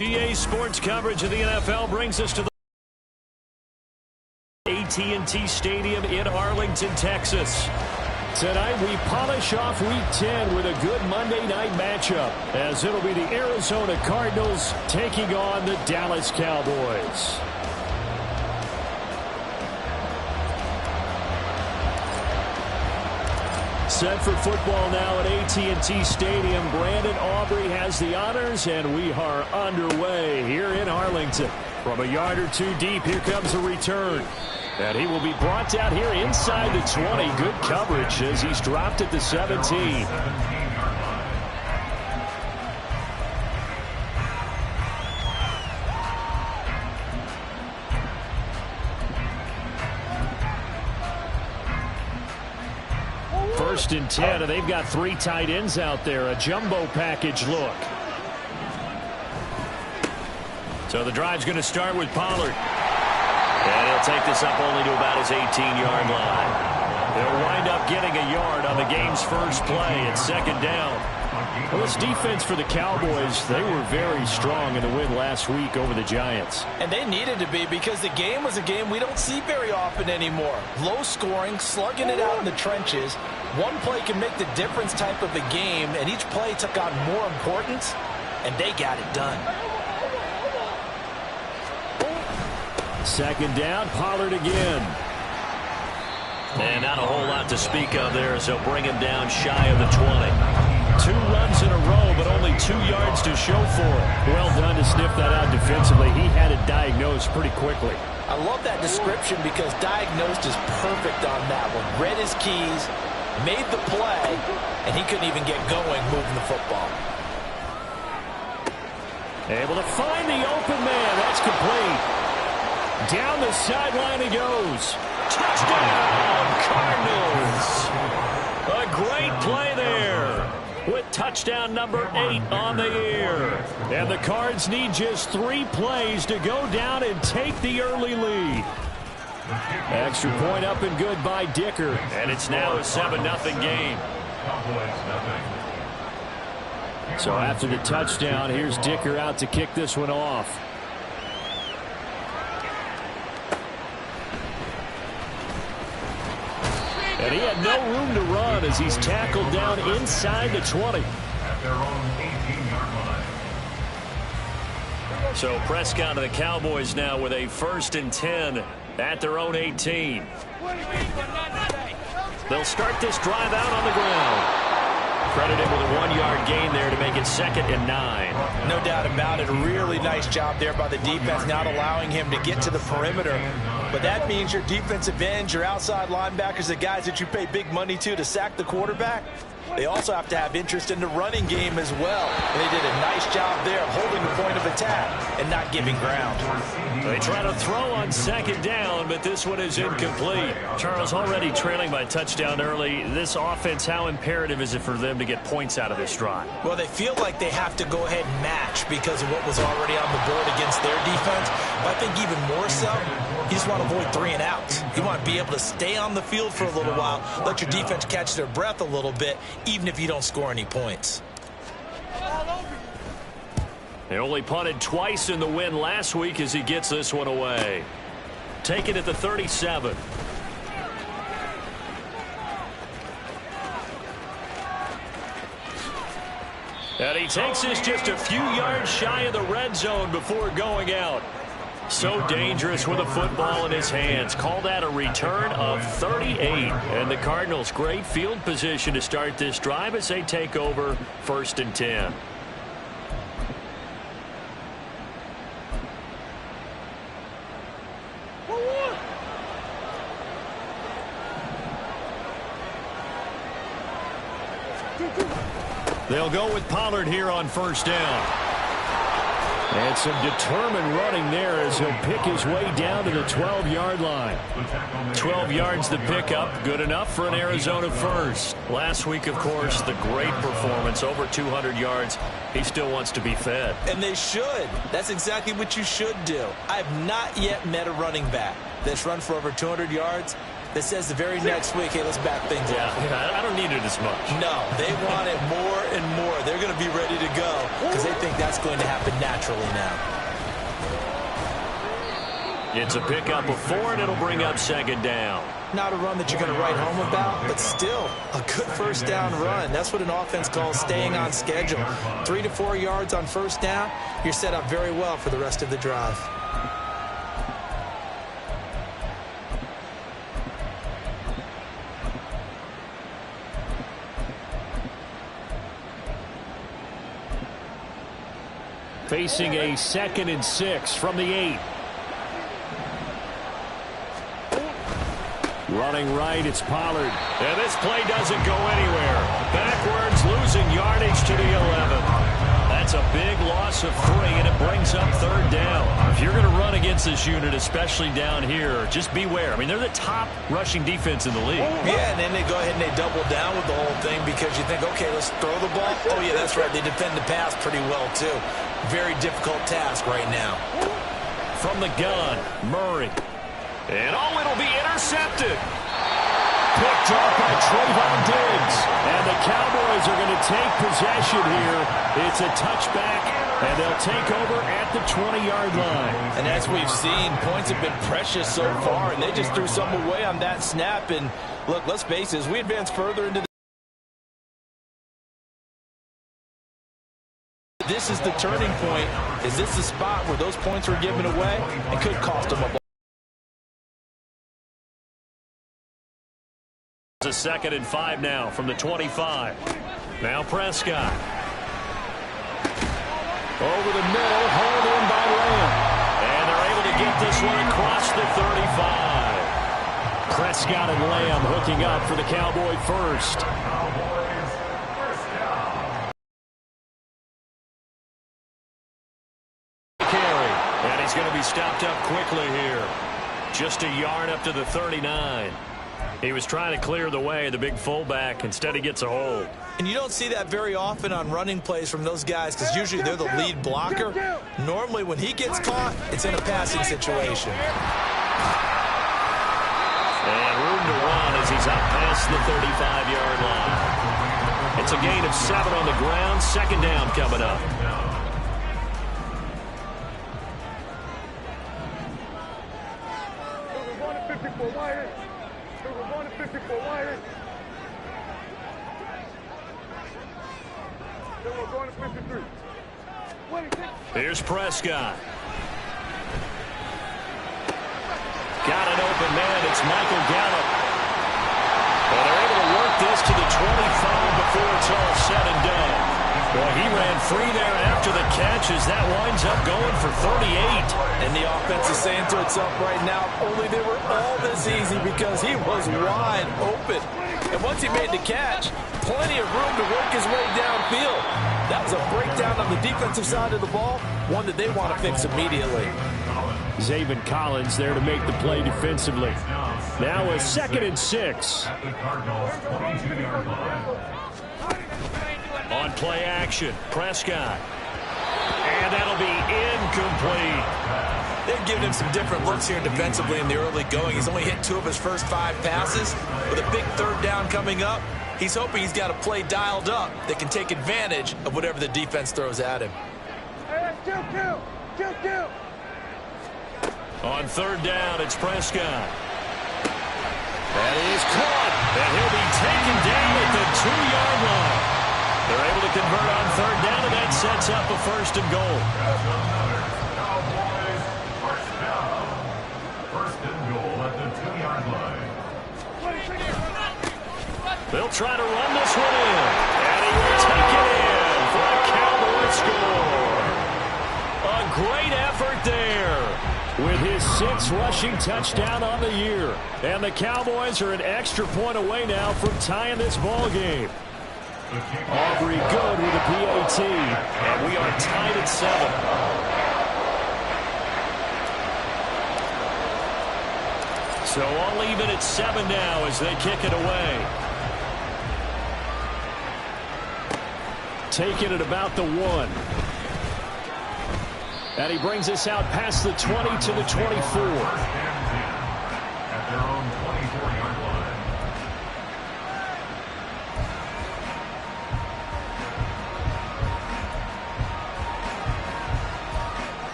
EA Sports coverage of the NFL brings us to the AT&T Stadium in Arlington, Texas. Tonight we polish off Week 10 with a good Monday night matchup, as it'll be the Arizona Cardinals taking on the Dallas Cowboys. Set for football now at AT&T Stadium. Brandon Aubrey has the honors, and we are underway here in Arlington. From a yard or two deep, here comes a return. And he will be brought down here inside the 20. Good coverage as he's dropped at the 17. First and 10, and they've got three tight ends out there. A jumbo package look. So the drive's going to start with Pollard. And he'll take this up only to about his 18-yard line. They'll wind up getting a yard on the game's first play at second down. Well, this defense for the Cowboys, they were very strong in the win last week over the Giants. And they needed to be, because the game was a game we don't see very often anymore. Low scoring, slugging it out in the trenches. One play can make the difference type of a game, and each play took on more importance, and they got it done. Second down, Pollard again. And not a whole lot to speak of there, as they'll bring him down shy of the 20. 2 runs in a row, but only 2 yards to show for it. Well done to sniff that out defensively. He had it diagnosed pretty quickly. I love that description, because diagnosed is perfect on that one. Read his keys, made the play, and he couldn't even get going moving the football. Able to find the open man. That's complete. Down the sideline he goes. Touchdown, Cardinals. A great play there, with touchdown number 8 on the year. And the Cards need just 3 plays to go down and take the early lead. Extra point up and good by Dicker. And it's now a 7-0 game. So after the touchdown, here's Dicker out to kick this one off. And he had no room to run as he's tackled down inside the 20. So Prescott and the Cowboys now with a 1st and 10 at their own 18. They'll start this drive out on the ground. Credited with a 1-yard gain there to make it 2nd and 9. No doubt about it. A really nice job there by the defense, not allowing him to get to the perimeter. But that means your defensive ends, your outside linebackers, the guys that you pay big money to sack the quarterback, they also have to have interest in the running game as well. And they did a nice job there of holding the point of attack and not giving ground. They try to throw on 2nd down, but this one is incomplete. Charles, already trailing by touchdown early. This offense, how imperative is it for them to get points out of this drive? Well, they feel like they have to go ahead and match because of what was already on the board against their defense. But I think even more so, you just want to avoid 3 and outs. You want to be able to stay on the field for a little while, let your defense catch their breath a little bit, even if you don't score any points. They only punted twice in the win last week as he gets this one away. Taken at the 37. And he takes this just a few yards shy of the red zone before going out. So dangerous with a football in his hands. Call that a return of 38. And the Cardinals, great field position to start this drive as they take over 1st and 10. They'll go with Pollard here on 1st down. And some determined running there as he'll pick his way down to the 12-yard line. 12 yards the pickup, good enough for an Arizona first. Last week, of course, the great performance, over 200 yards. He still wants to be fed. And they should. That's exactly what you should do. I have not yet met a running back that's run for over 200 yards that says the very next week, hey, let's back things up. Yeah, I don't need it as much. No, they want it more and more. They're going to be ready to go because they think that's going to happen naturally now. It's a pickup of 4, and it'll bring up 2nd down. Not a run that you're going to write home about, but still a good 1st down run. That's what an offense calls staying on schedule. 3 to 4 yards on 1st down, you're set up very well for the rest of the drive. Facing a 2nd and 6 from the 8. Running right, it's Pollard. And this play doesn't go anywhere. Backwards, losing yardage to the 11. That's a big loss of 3, and it brings up 3rd down. If you're going to run against this unit, especially down here, just beware. I mean, they're the top rushing defense in the league. Yeah, and then they go ahead and they double down with the whole thing because you think, okay, let's throw the ball. Oh, yeah, that's right. They defend the pass pretty well, too. Very difficult task right now. From the gun, Murray. And it'll be intercepted. Picked off by Trayvon Diggs. And the Cowboys are going to take possession here. It's a touchback, and they'll take over at the 20-yard line. And as we've seen, points have been precious so far, and they just threw some away on that snap. And look, let's face it, as we advance further into this is the turning point. Is this the spot where those points were given away? It could cost them a ball. It's a 2nd and 5 now from the 25. Now Prescott. Over the middle, hauled in by Lamb. And they're able to get this one across the 35. Prescott and Lamb hooking up for the Cowboy first. And he's going to be stopped up quickly here. Just a yard up to the 39. He was trying to clear the way, the big fullback. Instead, he gets a hold. And you don't see that very often on running plays from those guys because usually they're the lead blocker. Normally, when he gets caught, it's in a passing situation. And room to run as he's up past the 35-yard line. It's a gain of 7 on the ground. 2nd down coming up. Here's Prescott. Got an open man. It's Michael Gallup. Well, they're able to work this to the 25 before it's all said and done. Well, he ran free there after the catch as that winds up going for 38. And the offense is saying to itself right now, only they were all this easy because he was wide open. And once he made the catch, plenty of room to work his way downfield. That was a breakdown on the defensive side of the ball, one that they want to fix immediately. Zaven Collins there to make the play defensively. Now a 2nd and 6. On play action, Prescott. And that'll be incomplete. They've given him some different looks here defensively in the early going. He's only hit 2 of his first 5 passes. With a big 3rd down coming up, he's hoping he's got a play dialed up that can take advantage of whatever the defense throws at him. On 3rd down, it's Prescott. That is caught, and he'll be taken down at the 2-yard line. They're able to convert on 3rd down, and that sets up a 1st and goal. They'll try to run this one in. And he will take it in for a Cowboy score. A great effort there with his 6th rushing touchdown on the year. And the Cowboys are an extra point away now from tying this ball game. Aubrey good with a PAT. And we are tied at 7. So all even at 7 now as they kick it away. Taking it about the 1. And he brings us out past the 20 to the 24. At their own 24-yard line.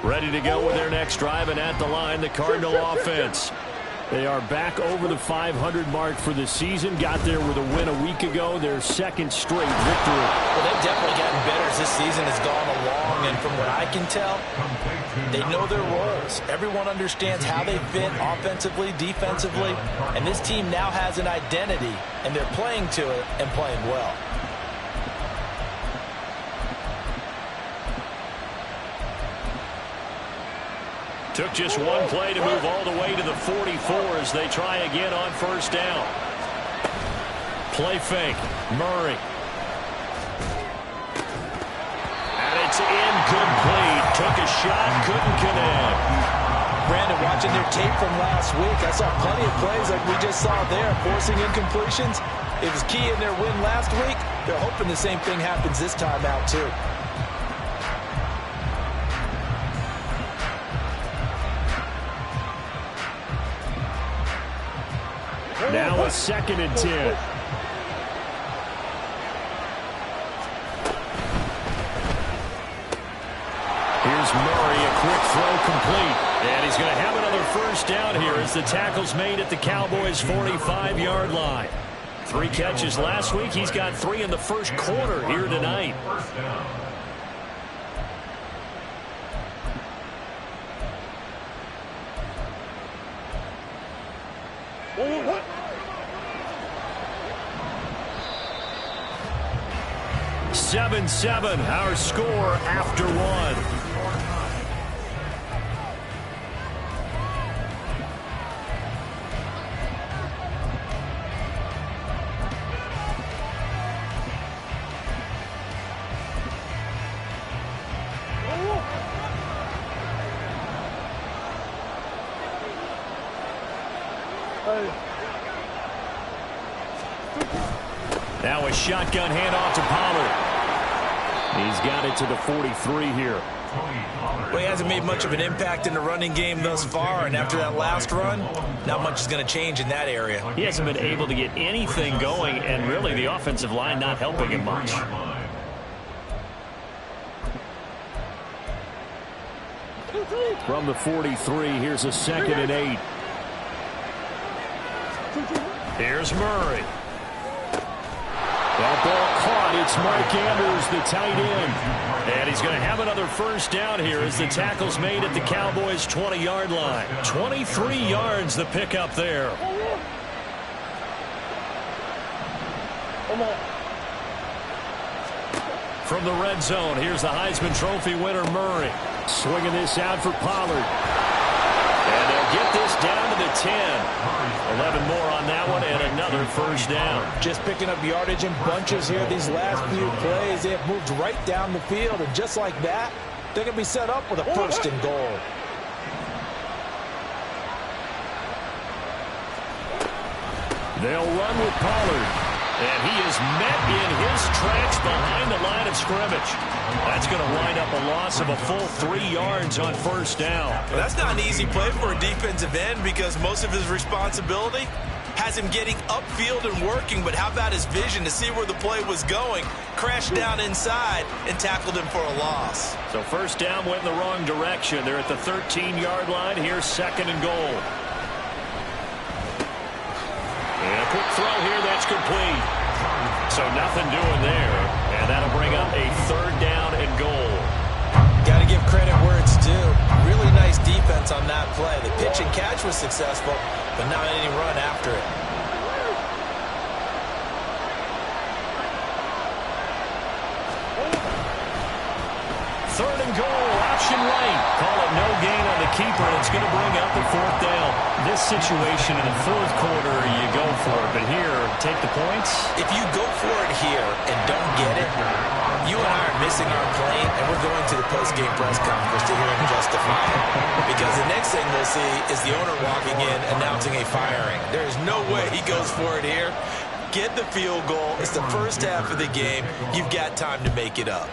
Ready to go with their next drive, and at the line, the Cardinal offense. They are back over the 500 mark for the season. Got there with a win a week ago, their 2nd straight victory. Well, they've definitely gotten better as this season has gone along, and from what I can tell, they know their roles. Everyone understands how they fit offensively, defensively, and this team now has an identity, and they're playing to it and playing well. Took just one play to move all the way to the 44 as they try again on 1st down. Play fake. Murray. And it's incomplete. Took a shot, couldn't connect. Brandon, watching their tape from last week, I saw plenty of plays like we just saw there, forcing incompletions. It was key in their win last week. They're hoping the same thing happens this time out, too. Now a 2nd and 10. Here's Murray, a quick throw complete. And he's going to have another 1st down here as the tackle's made at the Cowboys' 45-yard line. 3 catches last week. He's got 3 in the 1st quarter here tonight. What? 7-7, our score after 1. Now a shotgun handoff to Pollard. He's got it to the 43 here. Well, he hasn't made much of an impact in the running game thus far, and after that last run, not much is going to change in that area. He hasn't been able to get anything going, and really the offensive line not helping him much. From the 43, here's a 2nd and 8. Here's Murray. That ball caught. It's Mike Andrews, the tight end. And he's going to have another 1st down here as the tackle's made at the Cowboys' 20-yard line. 23 yards the pickup there. From the red zone, here's the Heisman Trophy winner, Murray. Swinging this out for Pollard. And they'll get this down to the 10. 11 more on that one, and another 1st down. Just picking up yardage in bunches here these last few plays. They have moved right down the field, and just like that, they're going to be set up with a 1st and goal. They'll run with Pollard. And he is met in his tracks behind the line of scrimmage. That's going to wind up a loss of a full 3 yards on 1st down. Well, that's not an easy play for a defensive end because most of his responsibility has him getting upfield and working, but how about his vision to see where the play was going, crashed down inside, and tackled him for a loss. So 1st down went in the wrong direction. They're at the 13-yard line. Here's 2nd and goal. And a quick throw here, that's complete. So nothing doing there. And that'll bring up a 3rd down and goal. Got to to give credit where it's due. Really nice defense on that play. The pitch and catch was successful, but not any run after it. Third and goal, option right. Call it no gain on the keeper, and it's going to bring up the fourth down. This situation in the fourth quarter, you go for it. But here, take the points. If you go for it here and don't get it, you and I are missing our plane, and we're going to the post-game press conference to hear him justify it. Because the next thing we'll see is the owner walking in announcing a firing. There is no way he goes for it here. Get the field goal. It's the first half of the game. You've got time to make it up.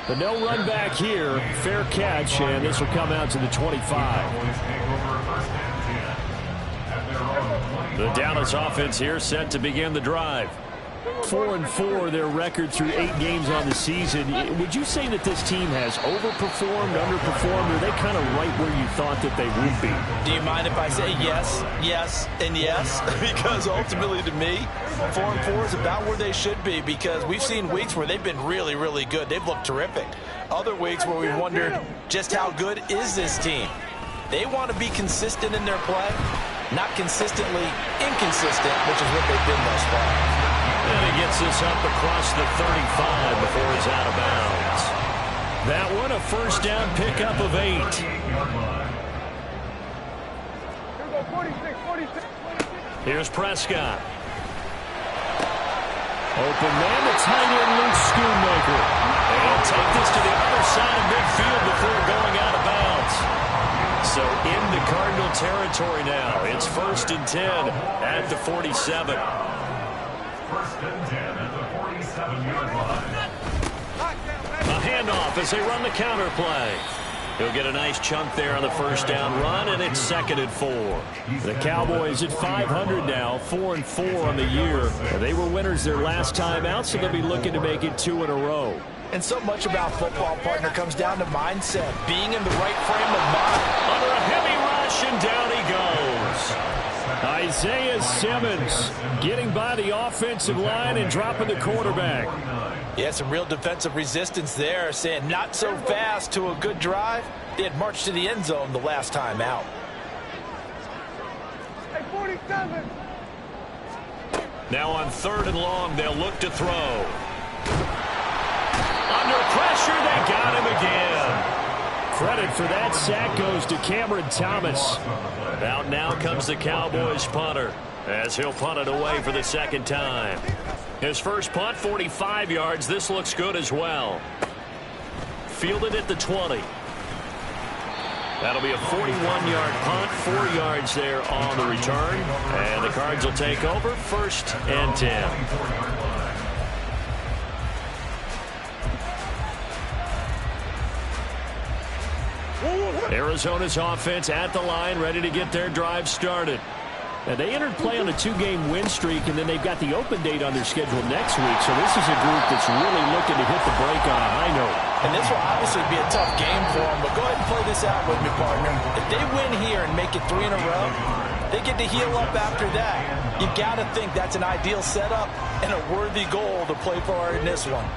But no run back here. Fair catch, and this will come out to the 25. The Dallas offense here set to begin the drive. 4-4 their record through 8 games on the season. Would you say that this team has overperformed, underperformed, or are they kind of right where you thought that they would be? Do you mind if I say yes, yes, and yes? Because ultimately to me, 4-4 is about where they should be, because we've seen weeks where they've been really, really good. They've looked terrific. Other weeks where we've wondered just how good is this team. They want to be consistent in their play, not consistently inconsistent, which is what they've been thus far. And he gets this up across the 35 before he's out of bounds. That one, a first down pickup of 8. Here's Prescott. Open man, the tight end Luke Schoonmaker. And he'll take this to the other side of midfield before going out of bounds. So into Cardinal territory now. It's 1st and 10 at the 47. First and 10 at the 47-yard line. A handoff as they run the counter play. He'll get a nice chunk there on the first down run, and it's 2nd and 4. The Cowboys at 500 now, 4-4 on the year. They were winners their last time out, so they'll be looking to make it 2 in a row. And so much about football, partner, comes down to mindset, being in the right frame of mind. Under a heavy rush, and down he goes. Isaiah Simmons getting by the offensive line and dropping the quarterback. Yeah, some real defensive resistance there, saying not so fast to a good drive. They had marched to the end zone the last time out. Now on 3rd and long, they'll look to throw. Under pressure, they got him again. Credit for that sack goes to Cameron Thomas. Out now comes the Cowboys punter as he'll punt it away for the 2nd time. His first punt, 45 yards. This looks good as well. Fielded at the 20. That'll be a 41-yard punt, 4 yards there on the return. And the Cards will take over, 1st and 10. Arizona's offense at the line, ready to get their drive started. Now, they entered play on a 2-game win streak, and then they've got the open date on their schedule next week. So this is a group that's really looking to hit the break on a high note. And this will obviously be a tough game for them, but go ahead and play this out with me, partner. If they win here and make it 3 in a row, they get to heal up after that. You've got to think that's an ideal setup and a worthy goal to play for in this one.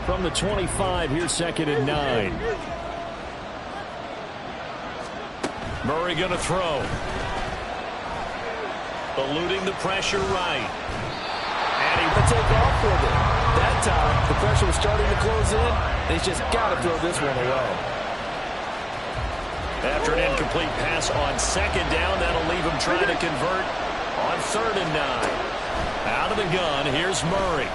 From the 25, here's 2nd and 9. Murray going to throw. Eluding the pressure right. And he will take off with it. That time, the pressure was starting to close in. He's just got to throw this one away. After an incomplete pass on 2nd down, that'll leave him trying to convert on 3rd and 9. Out of the gun, here's Murray.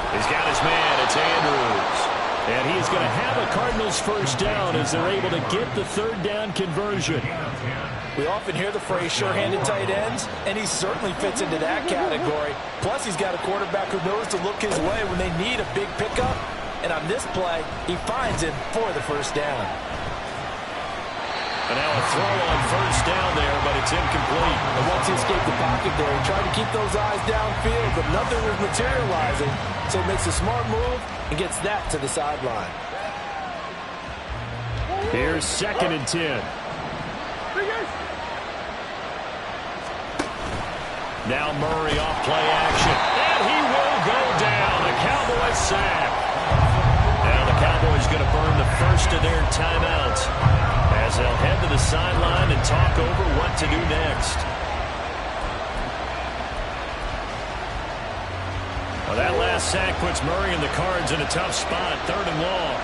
He's got his man. It's Andrews. And he's going to have a Cardinals first down as they're able to get the 3rd down conversion. We often hear the phrase sure-handed tight ends, and he certainly fits into that category. Plus, he's got a quarterback who knows to look his way when they need a big pickup. And on this play, he finds him for the first down. And now a throw on 1st down there, but it's incomplete. And once he escaped the pocket there, he tried to keep those eyes downfield, but nothing was materializing. So he makes a smart move and gets that to the sideline. Here's 2nd and 10. Now Murray off play action. And he will go down. a sack. Now the Cowboys going to burn the first of their timeouts as they'll head to the sideline and talk over what to do next. Well, that last sack puts Murray and the Cards in a tough spot. 3rd and long.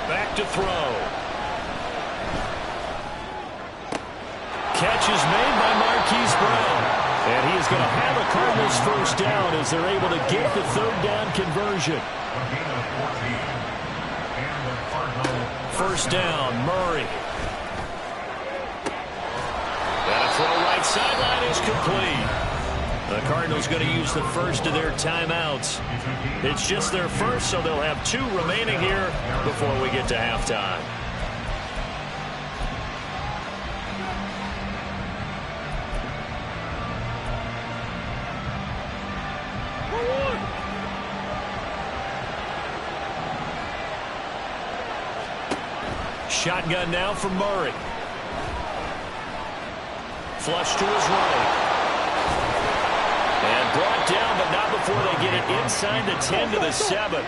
Back to throw. Catch is made by Marquise Brown. And he is going to have a Cardinals first down as they're able to get the 3rd down conversion. First down, Murray. And a throw right sideline is complete. The Cardinals going to use the first of their timeouts. It's just their first, so they'll have 2 remaining here before we get to halftime. Shotgun now for Murray. Flush to his right. And brought down, but not before they get it inside the 10 to the 7.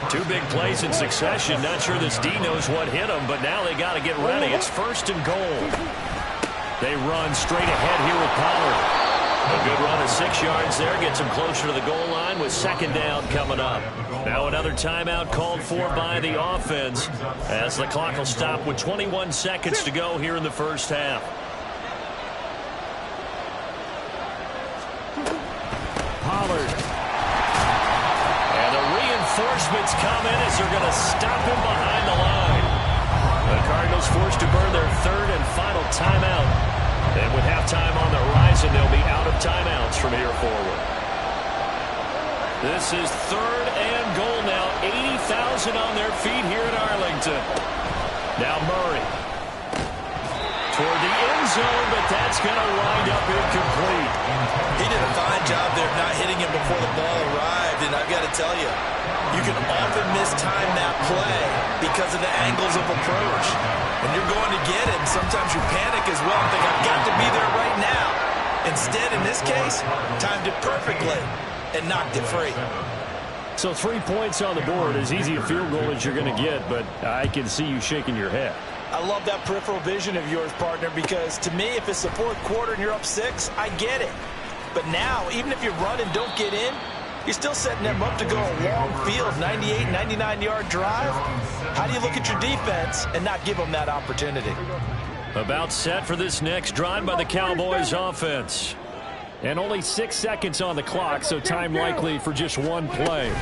2 big plays in succession. Not sure this D knows what hit them, but now they got to get ready. It's 1st and goal. They run straight ahead here with Pollard. A good run of 6 yards there. Gets him closer to the goal line with 2nd down coming up. Now another timeout called for by the offense as the clock will stop with 21 seconds to go here in the first half. Pollard. And the reinforcements come in as they're going to stop him behind the line. The Cardinals forced to burn their 3rd and final timeout. And with halftime on the horizon, they'll be out of timeouts from here forward. This is 3rd and goal now. 80,000 on their feet here in Arlington. Now Murray. Toward the end zone, but that's going to wind up incomplete. He did a fine job there of not hitting him before the ball arrived, and I've got to tell you, you can often mistime that play because of the angles of approach. When you're going to get him, sometimes you panic as well and think, I've got to be there right now. Instead, in this case, timed it perfectly and knocked it free. So 3 points on the board, as easy a field goal as you're going to get, but I can see you shaking your head. I love that peripheral vision of yours, partner, because to me, if it's the 4th quarter and you're up 6, I get it. But now, even if you run and don't get in, you're still setting them up to go a long field, 98, 99-yard drive. How do you look at your defense and not give them that opportunity? About set for this next drive by the Cowboys offense. And only 6 seconds on the clock, so time likely for just 1 play.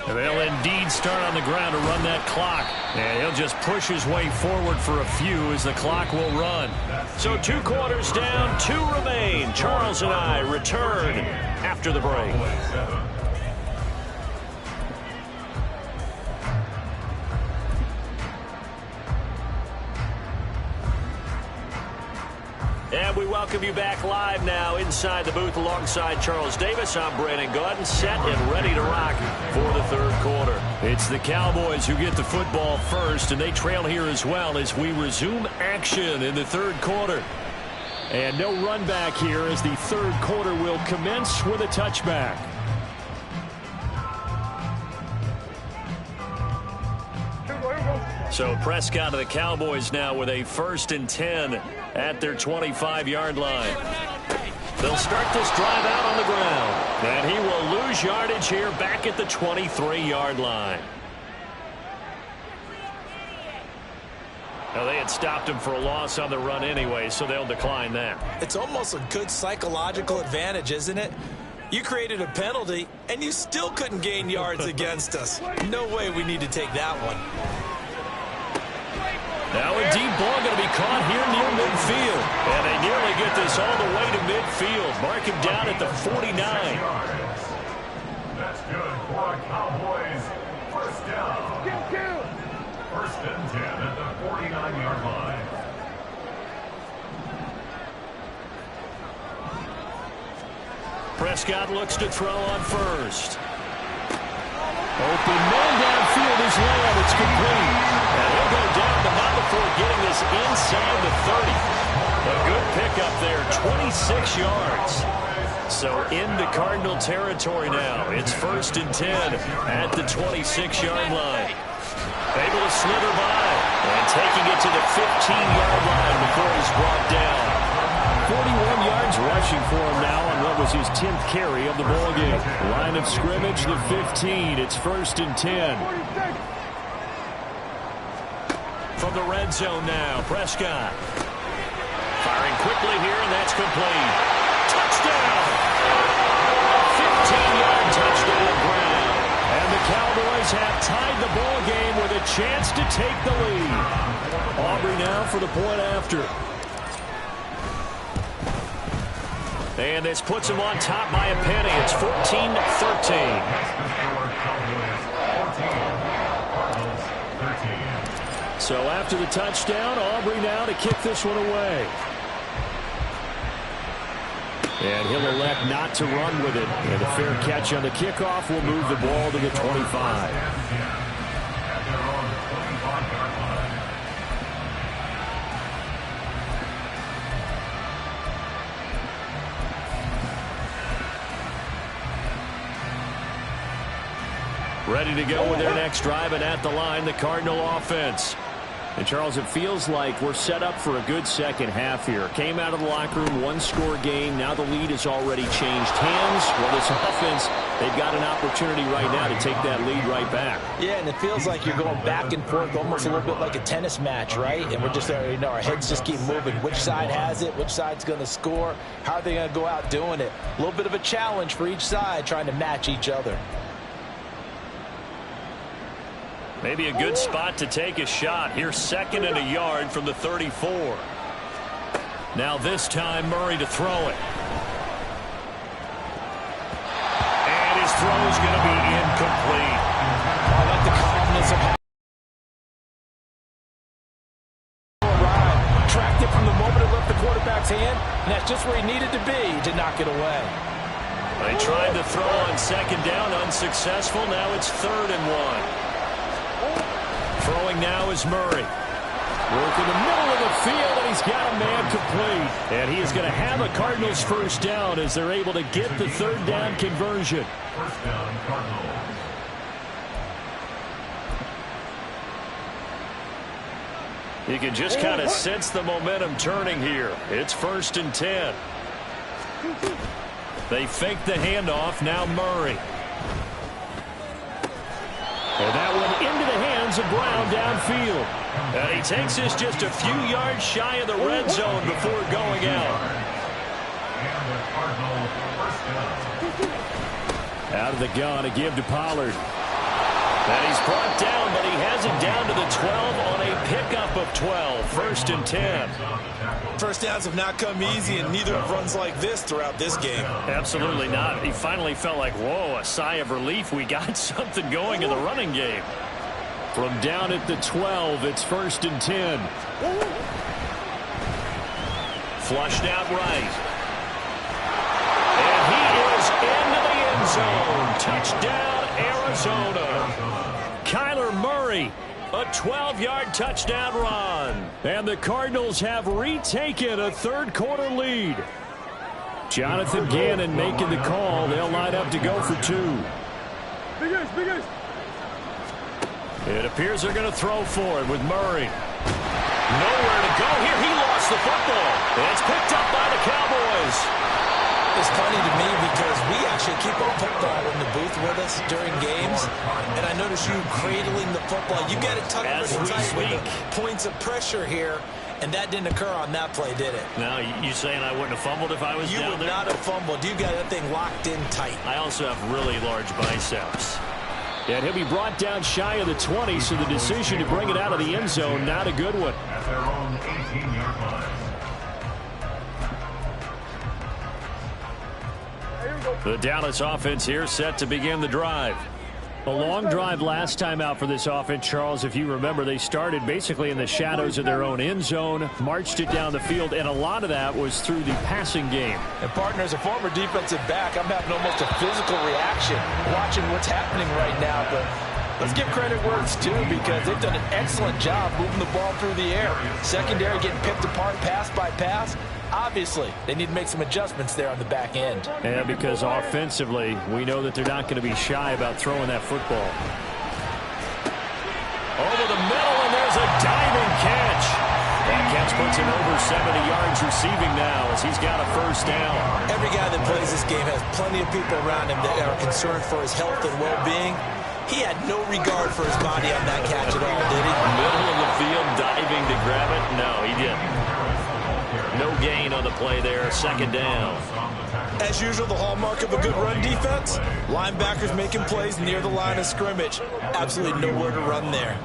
They'll indeed start on the ground to run that clock. And he'll just push his way forward for a few as the clock will run. So 2 quarters down, 2 remain. Charles and I return after the break. And we welcome you back live now inside the booth alongside Charles Davis. I'm Brandon Gaudin, set and ready to rock for the 3rd quarter. It's the Cowboys who get the football first, and they trail here as well as we resume action in the 3rd quarter. And no run back here as the 3rd quarter will commence with a touchback. So Prescott of the Cowboys now with a 1st and 10 at their 25-yard line. They'll start this drive out on the ground. And he will lose yardage here back at the 23-yard line. Now, they had stopped him for a loss on the run anyway, so they'll decline that. It's almost a good psychological advantage, isn't it? You created a penalty, and you still couldn't gain yards against us. No way we need to take that one. Now a deep ball going to be caught here near midfield. And they nearly get this all the way to midfield. Mark him down at the 49. That's good for a Cowboys first down. 1st and 10 at the 49-yard line. Prescott looks to throw on first. Open man downfield is Lamb. It's complete. And he'll go down, but not before getting this inside the 30. A good pickup there, 26 yards. So into Cardinal territory now. It's 1st and 10 at the 26-yard line. Able to slither by and taking it to the 15-yard line before he's brought down. 41 yards rushing for him now on what was his 10th carry of the ballgame. Line of scrimmage, the 15. It's 1st and 10. From the red zone now, Prescott. Firing quickly here, and that's complete. Touchdown! 15-yard touchdown ground. And the Cowboys have tied the ball game with a chance to take the lead. Aubrey now for the point after. And this puts him on top by a penny. It's 14-13. So after the touchdown, Aubrey now to kick this one away. And he'll elect not to run with it. And a fair catch on the kickoff will move the ball to the 25. Ready to go with their next drive, and at the line, the Cardinal offense. And, Charles, it feels like we're set up for a good second half here. Came out of the locker room, one-score game. Now the lead has already changed hands. Well, this offense, they've got an opportunity right now to take that lead right back. Yeah, and it feels like you're going back and forth, almost a little bit like a tennis match, right? And we're just, our heads just keep moving. Which side has it? Which side's going to score? How are they going to go out doing it? A little bit of a challenge for each side, trying to match each other. Maybe a good spot to take a shot. Here's 2nd and a yard from the 34. Now this time Murray to throw it. And his throw is going to be incomplete. I like the calmness of how tracked it from the moment it left the quarterback's hand, and that's just where he needed to be to knock it away. They tried to throw on 2nd down, unsuccessful. Now it's 3rd and 1. Throwing now is Murray. Work in the middle of the field, and he's got a man complete. And he is going to have a Cardinals first down as they're able to get the 3rd down conversion. First down, Cardinals. You can just kind of sense the momentum turning here. It's 1st and 10. They fake the handoff. Now Murray. And that one into the hands of Brown downfield. And he takes this just a few yards shy of the red zone before going out. Out of the gun, a give to Pollard. And he's brought down, but he has it down to the 12 on a pickup of 12. 1st and 10. First downs have not come easy, and neither have runs like this throughout this game. Absolutely not. He finally felt like, whoa, a sigh of relief. We got something going in the running game. From down at the 12, it's 1st and 10. Flushed out right. And he is into the end zone. Touchdown, Arizona. Kyler Murray, a 12-yard touchdown run. And the Cardinals have retaken a third-quarter lead. Jonathan Gannon making the call. They'll line up to go for 2. It appears they're going to throw for it with Murray. Nowhere to go here. He lost the football. And it's picked up by the Cowboys. It's funny to me because we actually keep a football in the booth with us during games, and I notice you cradling the football. You got it tucked pretty tight with the points of pressure here, and that didn't occur on that play, did it? Now, you saying I wouldn't have fumbled if I was down there? You would not have fumbled. You got that thing locked in tight. I also have really large biceps. And he'll be brought down shy of the 20, so the decision to bring it out of the end zone, not a good one. At their own 18-yard line. The Dallas offense here set to begin the drive. A long drive last time out for this offense, Charles. If you remember, they started basically in the shadows of their own end zone, marched it down the field, and a lot of that was through the passing game. And, partner, as a former defensive back, I'm having almost a physical reaction watching what's happening right now. But let's give credit where it's due because they've done an excellent job moving the ball through the air. Secondary getting picked apart pass by pass. Obviously, they need to make some adjustments there on the back end. Yeah, because offensively, we know that they're not going to be shy about throwing that football. Over the middle, and there's a diving catch. That catch puts him over 70 yards receiving now as he's got a first down. Every guy that plays this game has plenty of people around him that are concerned for his health and well-being. He had no regard for his body on that catch at all, did he? Middle of the field, diving to grab it. No, he didn't. No gain on the play there, second down. As usual, the hallmark of a good run defense, linebackers making plays near the line of scrimmage. Absolutely nowhere to run there.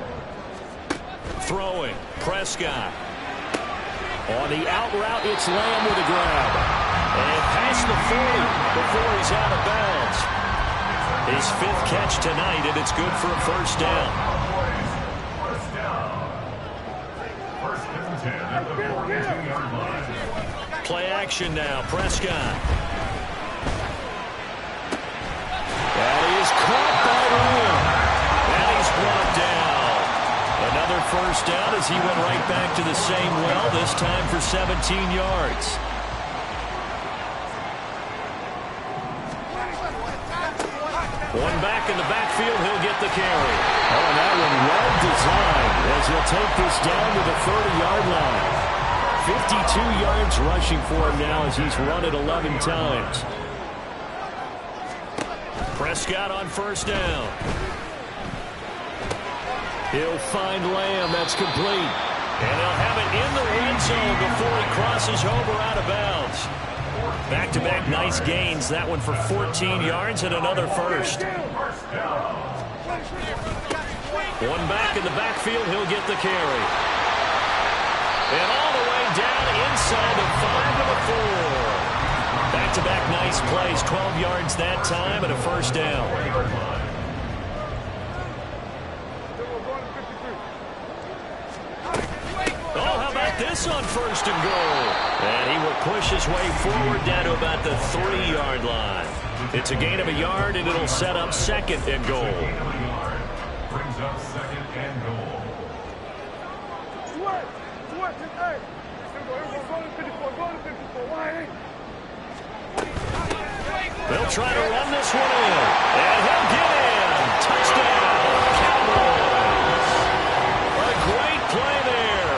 Throwing, Prescott. On the out route, it's Lamb with a grab. And past the 40 before he's out of bounds. His fifth catch tonight, and it's good for a first down. First down. First and 10 at the 42-yard line. Play action now, Prescott. That is caught by Lamb. And he's brought down. Another first down as he went right back to the same well, this time for 17 yards. One back in the backfield, he'll get the carry. Oh, and that one well designed as he'll take this down to the 30-yard line. 52 yards rushing for him now as he's run it 11 times. Prescott on first down. He'll find Lamb. That's complete. And he'll have it in the red zone before he crosses over out of bounds. Back-to-back nice gains. That one for 14 yards and another first. One back in the backfield. He'll get the carry. And all the way down inside the 5 to the 4. Back-to-back nice plays. 12 yards that time and a first down. Oh, how about this on first and goal? And he will push his way forward down to about the 3-yard line. It's a gain of a yard, and it'll set up second and goal. Brings up second and goal. They'll try to run this one in. And he'll get in. Touchdown, Cowboys. A great play there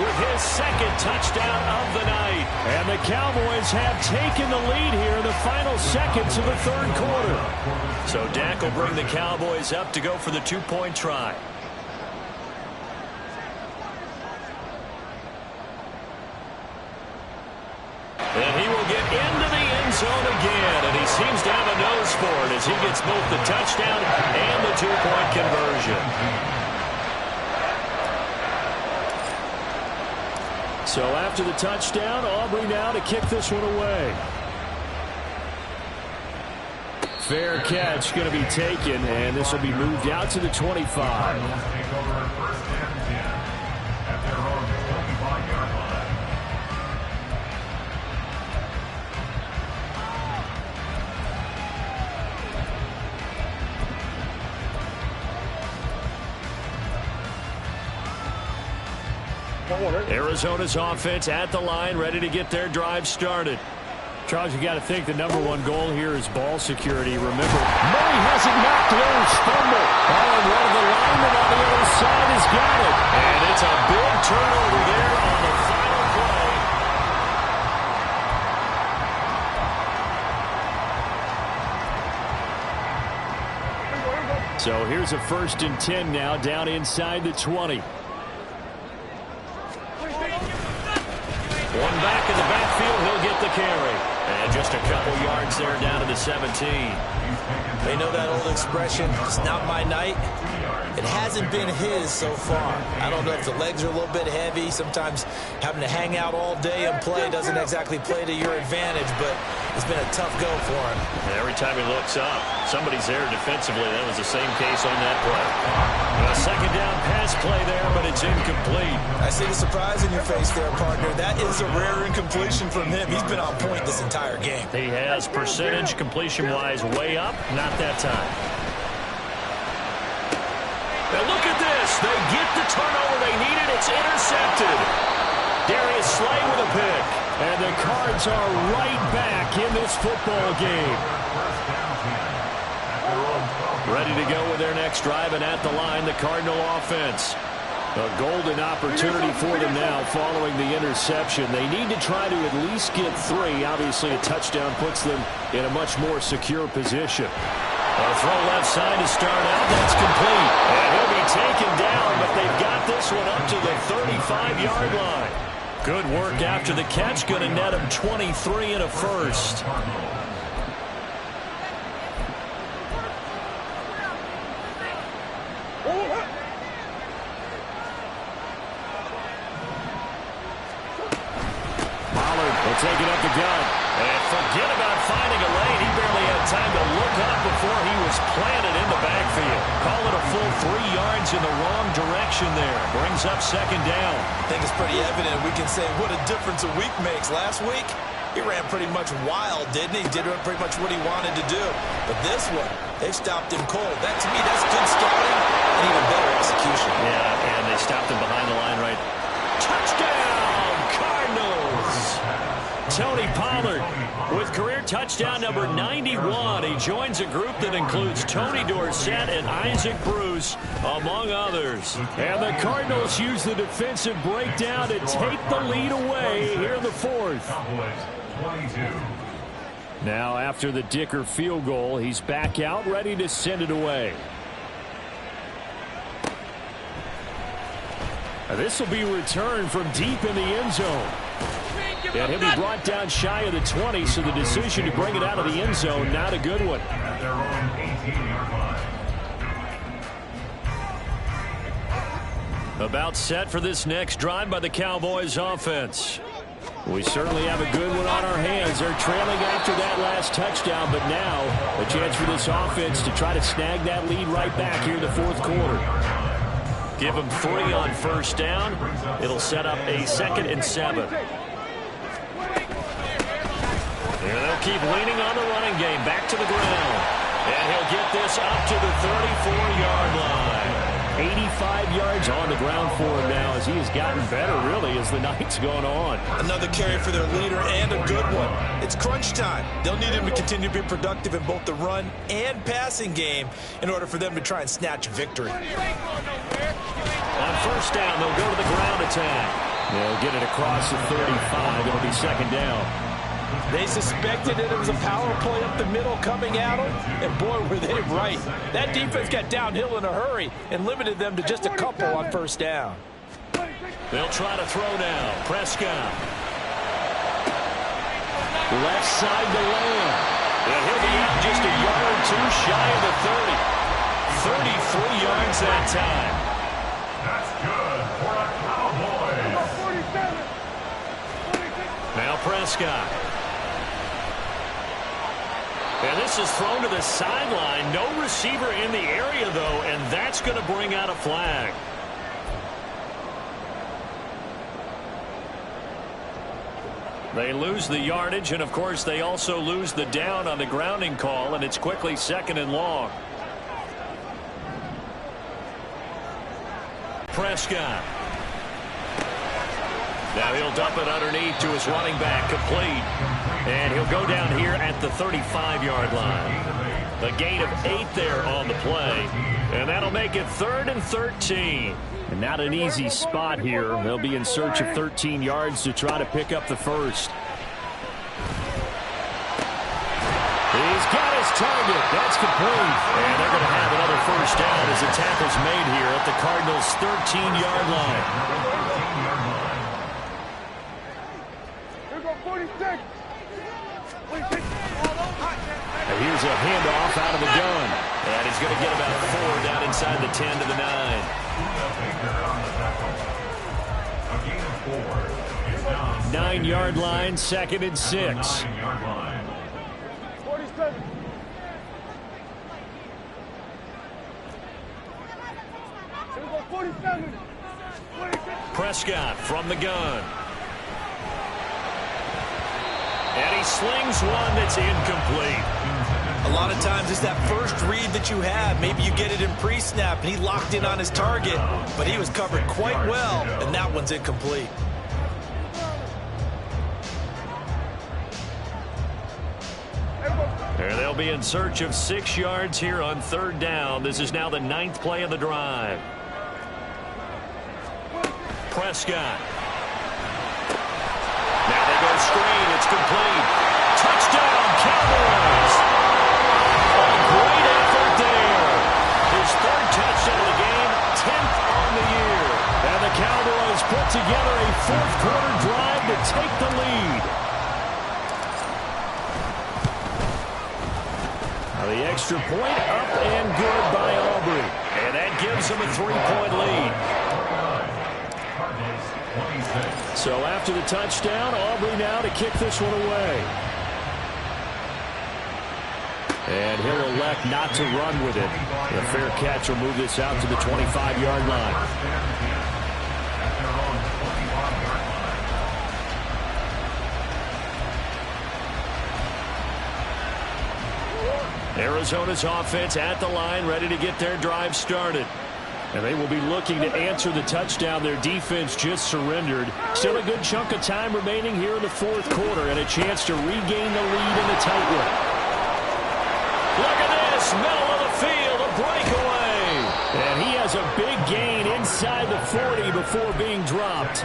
with his second touchdown of the night. And the Cowboys have taken the lead here in the final seconds of the third quarter. So Dak will bring the Cowboys up to go for the two-point try. And he will get into the end zone again, and he seems to have a nose for it as he gets both the touchdown and the two-point conversion. So after the touchdown, Aubrey now to kick this one away. Fair catch going to be taken, and this will be moved out to the 25. Arizona's offense at the line, ready to get their drive started. Charles, you got to think the number one goal here is ball security. Remember, Murray has it knocked loose. Fumble. Oh, and one of the linemen on the other side has got it. And it's a big turnover there on the final play. So here's a 1st and 10 now down inside the 20. One back in the backfield, he'll get the carry. And just a couple yards there down to the 17. They know that old expression, it's not my night. It hasn't been his so far. I don't know if the legs are a little bit heavy. Sometimes having to hang out all day and play doesn't exactly play to your advantage, but it's been a tough go for him. And every time he looks up, somebody's there defensively. That was the same case on that play. A second down pass play there, but it's incomplete. I see the surprise in your face there, partner. That is a rare incompletion from him. He's been on point this entire game. He has percentage completion-wise way up. Not that time. Now look at this. They get the turnover they needed. It's intercepted. Darius Slay with a pick. And the Cards are right back in this football game. Ready to go with their next drive, and at the line, the Cardinal offense. A golden opportunity for them now following the interception. They need to try to at least get 3. Obviously, a touchdown puts them in a much more secure position. A throw left side to start out. That's complete. And he'll be taken down, but they've got this one up to the 35-yard line. Good work after the catch. Going to net him 23 and a first. Take it up the gut. And forget about finding a lane. He barely had time to look up before he was planted in the backfield. Call it a full 3 yards in the wrong direction there. Brings up second down. I think it's pretty evident. We can say what a difference a week makes. Last week, he ran pretty much wild, didn't he? Did pretty much what he wanted to do. But this one, they've stopped him cold. That, to me, that's good starting and even better execution. Yeah, and they stopped him behind the line right. Touchdown, Cardinals! Tony Pollard with career touchdown number 91. He joins a group that includes Tony Dorsett and Isaac Bruce, among others. And the Cardinals use the defensive breakdown to take the lead away here in the fourth. Now, after the Dicker field goal, he's back out, ready to send it away. This will be returned from deep in the end zone. And he'll be brought down shy of the 20, so the decision to bring it out of the end zone, not a good one. At their own 18-yard line. About set for this next drive by the Cowboys offense. We certainly have a good one on our hands. They're trailing after that last touchdown, but now a chance for this offense to try to snag that lead right back here in the fourth quarter. Give them 3 on first down. It'll set up a 2nd and 7. Here they'll keep leaning on the running game. Back to the ground. And he'll get this up to the 34-yard line. 85 yards on the ground for him now as he has gotten better, really, as the night's gone on. Another carry for their leader and a good one. It's crunch time. They'll need him to continue to be productive in both the run and passing game in order for them to try and snatch victory. On first down, they'll go to the ground attack. They'll get it across the 35. It'll be second down. They suspected that it was a power play up the middle coming at them, and boy, were they right. That defense got downhill in a hurry and limited them to just a couple on first down. They'll try to throw now. Prescott. Left side to Lamb. And he'll be out just a yard or 2 shy of the 30. 33 yards that time. That's good for the Cowboys. Now Prescott. And this is thrown to the sideline. No receiver in the area, though, and that's going to bring out a flag. They lose the yardage, and, of course, they also lose the down on the grounding call, and it's quickly 2nd and long. Prescott. Now he'll dump it underneath to his running back, complete. And he'll go down here at the 35-yard line. A gain of 8 there on the play. And that'll make it 3rd and 13. And not an easy spot here. They'll be in search of 13 yards to try to pick up the first. He's got his target. That's complete. And they're going to have another first down as the tackle's made here at the Cardinals' 13-yard line. And here's a handoff out of the gun. And he's going to get about 4 down inside the 10 to the 9. 9-yard line, 2nd and 6. Prescott from the gun. And he slings one that's incomplete. A lot of times it's that first read that you have. Maybe you get it in pre-snap, and he locked in on his target, but he was covered quite well, and that one's incomplete. They'll be in search of 6 yards here on 3rd down. This is now the 9th play of the drive. Prescott. Now they go screen. It's complete. Touchdown, Cowboys. A great effort there. His 3rd touchdown of the game, 10th on the year. And the Cowboys put together a 4th quarter drive to take the lead. Now the extra point up and good by Aubrey. And that gives them a 3-point lead. So after the touchdown, Aubrey now to kick this one away. And he'll elect not to run with it. A fair catch will move this out to the 25-yard line. Arizona's offense at the line, ready to get their drive started. And they will be looking to answer the touchdown their defense just surrendered. Still a good chunk of time remaining here in the 4th quarter and a chance to regain the lead in the tight one. Look at this, middle of the field, a breakaway. And he has a big gain inside the 40 before being dropped.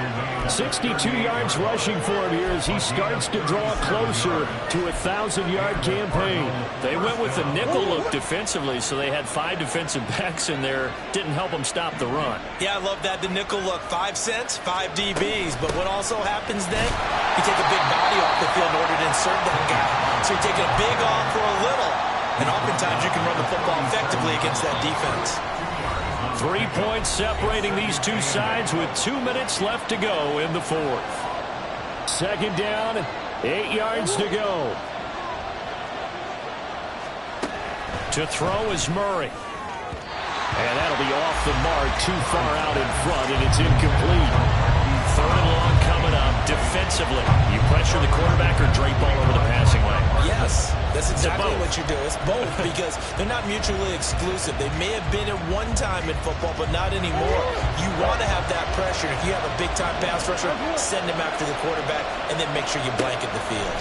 62 yards rushing for him here as he starts to draw closer to a 1,000-yard campaign. They went with the nickel look defensively, so they had 5 defensive backs in there. Didn't help them stop the run. Yeah, I love that, the nickel look. 5 cents, 5 DBs. But what also happens then, you take a big body off the field in order to insert that guy. So you're taking a big off for a little. And oftentimes you can run the football effectively against that defense. 3 points separating these two sides with 2 minutes left to go in the 4th. 2nd down, 8 yards to go. To throw is Murray. And that'll be off the mark, too far out in front, and it's incomplete. 3rd and long coming up. Defensively, you pressure the quarterback or drape all over the passing lane? Yes, that's exactly what you do. It's both because they're not mutually exclusive. They may have been at one time in football, but not anymore. You want to have that pressure. If you have a big-time pass rusher, send him after the quarterback, and then make sure you blanket the field.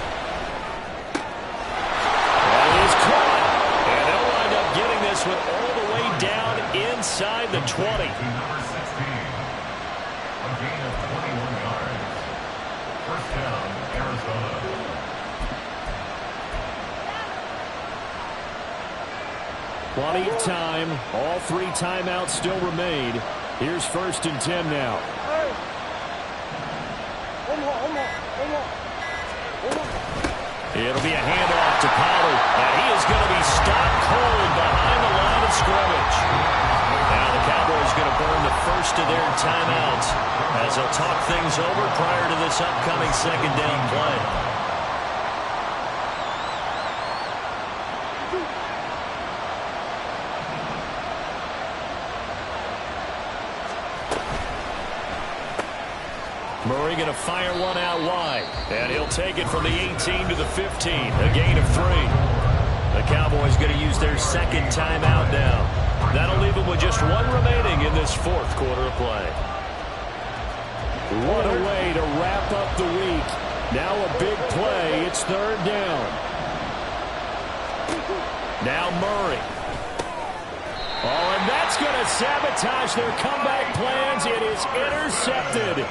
That is caught, and they'll wind up getting this one all the way down inside the 20. Number 16, a gain of 21 yards. 1st down, Arizona. Plenty of time. All 3 timeouts still remain. Here's 1st and 10 now. It'll be a handoff to Pollard, and he is going to be stopped cold behind the line of scrimmage. Now the Cowboys going to burn the first of their timeouts as they'll talk things over prior to this upcoming 2nd down play. Murray going to fire one out wide, and he'll take it from the 18 to the 15, a gain of 3. The Cowboys going to use their 2nd timeout now. That'll leave them with just 1 remaining in this 4th quarter of play. What a way to wrap up the week. Now a big play. It's 3rd down. Now Murray. Oh, and that's going to sabotage their comeback plans. It is intercepted.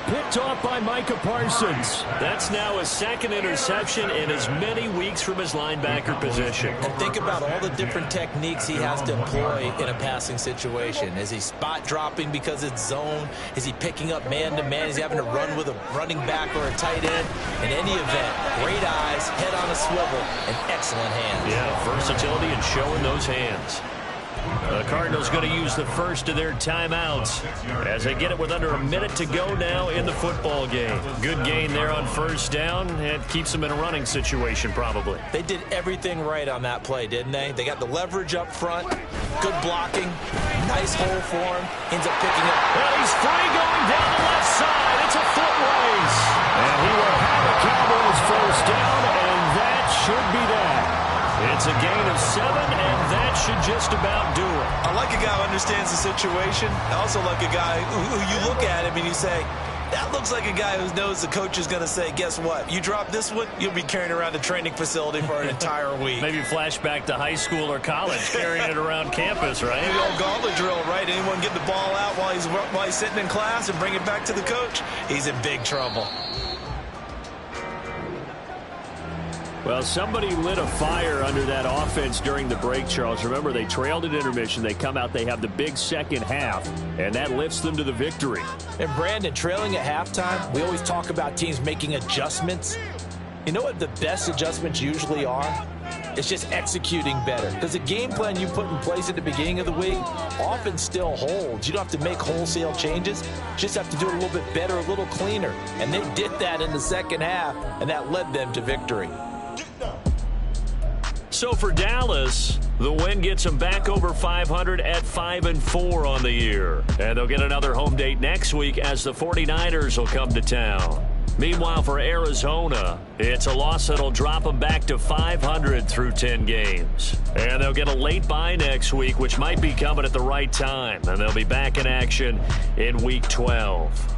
Picked off by Micah Parsons. That's now his 2nd interception in as many weeks from his linebacker position. And think about all the different techniques he has to employ in a passing situation. Is he spot dropping because it's zone? Is he picking up man-to-man? Is he having to run with a running back or a tight end? In any event, great eyes, head on a swivel, and excellent hands. Yeah, versatility and showing those hands. The Cardinals going to use the first of their timeouts as they get it with under a minute to go now in the football game. Good gain there on 1st down. It keeps them in a running situation probably. They did everything right on that play, didn't they? They got the leverage up front, good blocking, nice hole for him, ends up picking up. Well, he's free going down the left side. It's a foot race. And he will have a Cowboys 1st down, and that should be that. It's a gain of 7, and that should just about do it. I like a guy who understands the situation. I also like a guy who you look at him and you say, That looks like a guy who knows the coach is going to say, guess what? You drop this one, you'll be carrying around the training facility for an entire week. Maybe flashback to high school or college, carrying it around campus, right? The old gauntlet drill, right? Anyone get the ball out while he's sitting in class and bring it back to the coach? He's in big trouble. Well, somebody lit a fire under that offense during the break, Charles. Remember, they trailed at intermission. They come out, they have the big second half, and that lifts them to the victory. And, Brandon, trailing at halftime, we always talk about teams making adjustments. You know what the best adjustments usually are? It's just executing better. Because the game plan you put in place at the beginning of the week often still holds. You don't have to make wholesale changes. You just have to do it a little bit better, a little cleaner. And they did that in the second half, and that led them to victory. So for Dallas, the win gets them back over 500 at 5-4 on the year. And they'll get another home date next week as the 49ers will come to town. Meanwhile, for Arizona, it's a loss that'll drop them back to 500 through 10 games. And they'll get a late bye next week, which might be coming at the right time. And they'll be back in action in Week 12.